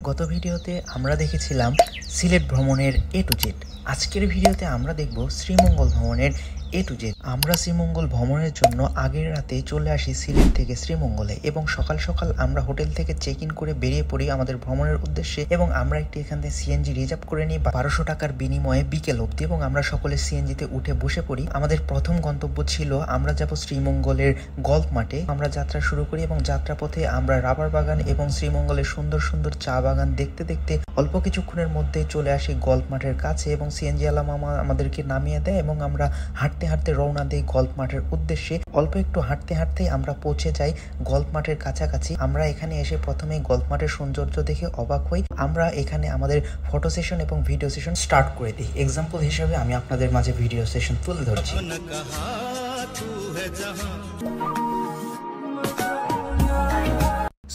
গত ভিডিওতে আমরা দেখেছিলাম সিলেট ভ্রমণের A to Z। আজকের ভিডিওতে আমরা দেখব শ্রীমঙ্গল ভ্রমণের A to Z। আমরা শ্রীমঙ্গল ভ্রমণের জন্য আগের রাতে চলে আসি সিলেট থেকে শ্রীমঙ্গলে এবং সকাল সকাল আমরা হোটেল থেকে চেক ইন করে বেরিয়ে পড়ি আমাদের ভ্রমণের উদ্দেশ্যে এবং আমরা একটি এখান থেকে সিএনজি রিজার্ভ করে নিই 1200 টাকার বিনিময়ে বিকেল অবধি এবং আমরা সকলে সিএনজিতে উঠে বসে পড়ি। আমাদের প্রথম গন্তব্য ছিল আমরা যাব শ্রীমঙ্গলের গল্ফ মাঠে। আমরা যাত্রা শুরু করি এবং যাত্রাপথে আমরা রাবার বাগান এবং শ্রীমঙ্গলের সুন্দর সুন্দর চা বাগান দেখতে দেখতে অল্প কিছুক্ষণের মধ্যে চলে আসি গল্ফ মাঠের কাছে এবং সিএনজি আলা মামা আমাদেরকে নামিয়ে দেয় এবং আমরা হাঁটতে হাঁটতে রওনা দেই গল্ফ মাঠের উদ্দেশ্যে। অল্প একটু হাঁটতে হাঁটতে আমরা পৌঁছে যাই গল্ফ মাঠের কাছাকাছি। আমরা এখানে এসে প্রথমে গল্ফ মাঠের সৌন্দর্য দেখে অবাক হই। আমরা এখানে আমাদের ফটো সেশন এবং ভিডিও সেশন স্টার্ট করে দিই। এক্সাম্পল হিসেবে আমি আপনাদের মাঝে ভিডিও সেশন তুলে ধরছি।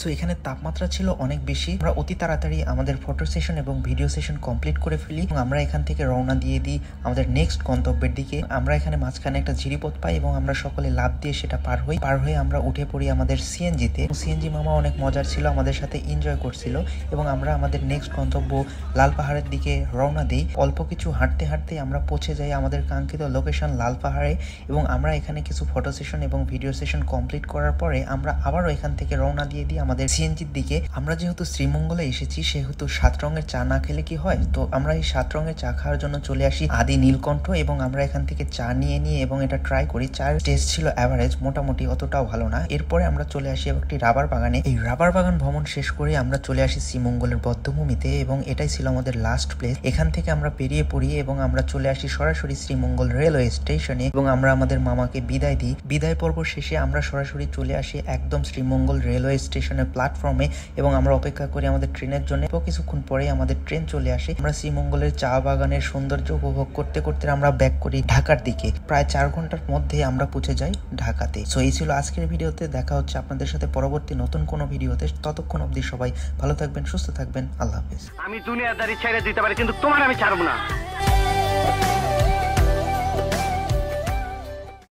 সো এখানে তাপমাত্রা ছিল অনেক বেশি। আমরা অতি তাড়াতাড়ি আমাদের ফটো সেশন এবং ভিডিও সেশন কমপ্লিট করে ফেলি এবং আমরা এখান থেকে রওনা দিয়ে দিই আমাদের নেক্সট গন্তব্যের দিকে। আমরা এখানে মাঝখানে একটা ঝিরিপথ পাই এবং আমরা সকলে লাফ দিয়ে সেটা পার হয়ে আমরা উঠে পড়ি আমাদের সিএনজিতে। সিএনজি মামা অনেক মজার ছিল, আমাদের সাথে এনজয় করছিল এবং আমরা আমাদের নেক্সট গন্তব্য লাল পাহাড়ের দিকে রওনা দিই। অল্প কিছু হাঁটতে হাঁটতে আমরা পৌঁছে যাই আমাদের কাঙ্ক্ষিত লোকেশন লাল পাহাড়ে এবং আমরা এখানে কিছু ফটো সেশন এবং ভিডিও সেশন কমপ্লিট করার পরে আমরা আবারও এখান থেকে রওনা দিয়ে দিই আমাদের সিএনজির দিকে। আমরা যেহেতু শ্রীমঙ্গলে এসেছি সেহেতু 7 রঙের চা না খেলে কি হয়, তো আমরা এই 7 রঙের চা খাওয়ার জন্য চলে আসি আদি নীলকণ্ঠ এবং আমরা এখান থেকে চা নিয়ে এবং এটা ট্রাই করি। চায়ের টেস্ট ছিল অ্যাভারেজ, মোটামুটি অতটাও ভালো না। এরপরে আমরা চলে আসি একটি রাবার বাগানে। এই রাবার বাগান ভ্রমণ শেষ করে আমরা চলে আসি শ্রীমঙ্গলের বদ্ধভূমিতে এবং এটাই ছিল আমাদের লাস্ট প্লেস। এখান থেকে আমরা বেরিয়ে পড়ি এবং আমরা চলে আসি সরাসরি শ্রীমঙ্গল রেলওয়ে স্টেশনে এবং আমরা আমাদের মামাকে বিদায় দিই। বিদায় পর্ব শেষে আমরা সরাসরি চলে আসি একদম শ্রীমঙ্গল রেলওয়ে স্টেশনের প্ল্যাটফর্মে এবং আমরা অপেক্ষা করি আমাদের ট্রেনের জন্য। কিছুক্ষণ পরে আমাদের ট্রেন চলে আসে। আমরা শ্রীমঙ্গলের চা বাগানের সৌন্দর্য উপভোগ করতে করতে আমরা ব্যাক করি ঢাকার দিকে। প্রায় 4 ঘন্টার মধ্যে আমরা পৌঁছে যাই ঢাকাতে। সো এই ছিল আজকের ভিডিওতে। দেখা হচ্ছে আপনাদের সাথে পরবর্তী নতুন কোনো ভিডিওতে। ততক্ষণ অবধি সবাই ভালো থাকবেন, সুস্থ থাকবেন। আল্লাহ হাফেজ। আমি দুনিয়াদারি ছেড়ে দিতে পারি কিন্তু তোমার আমি ছাড়ব না।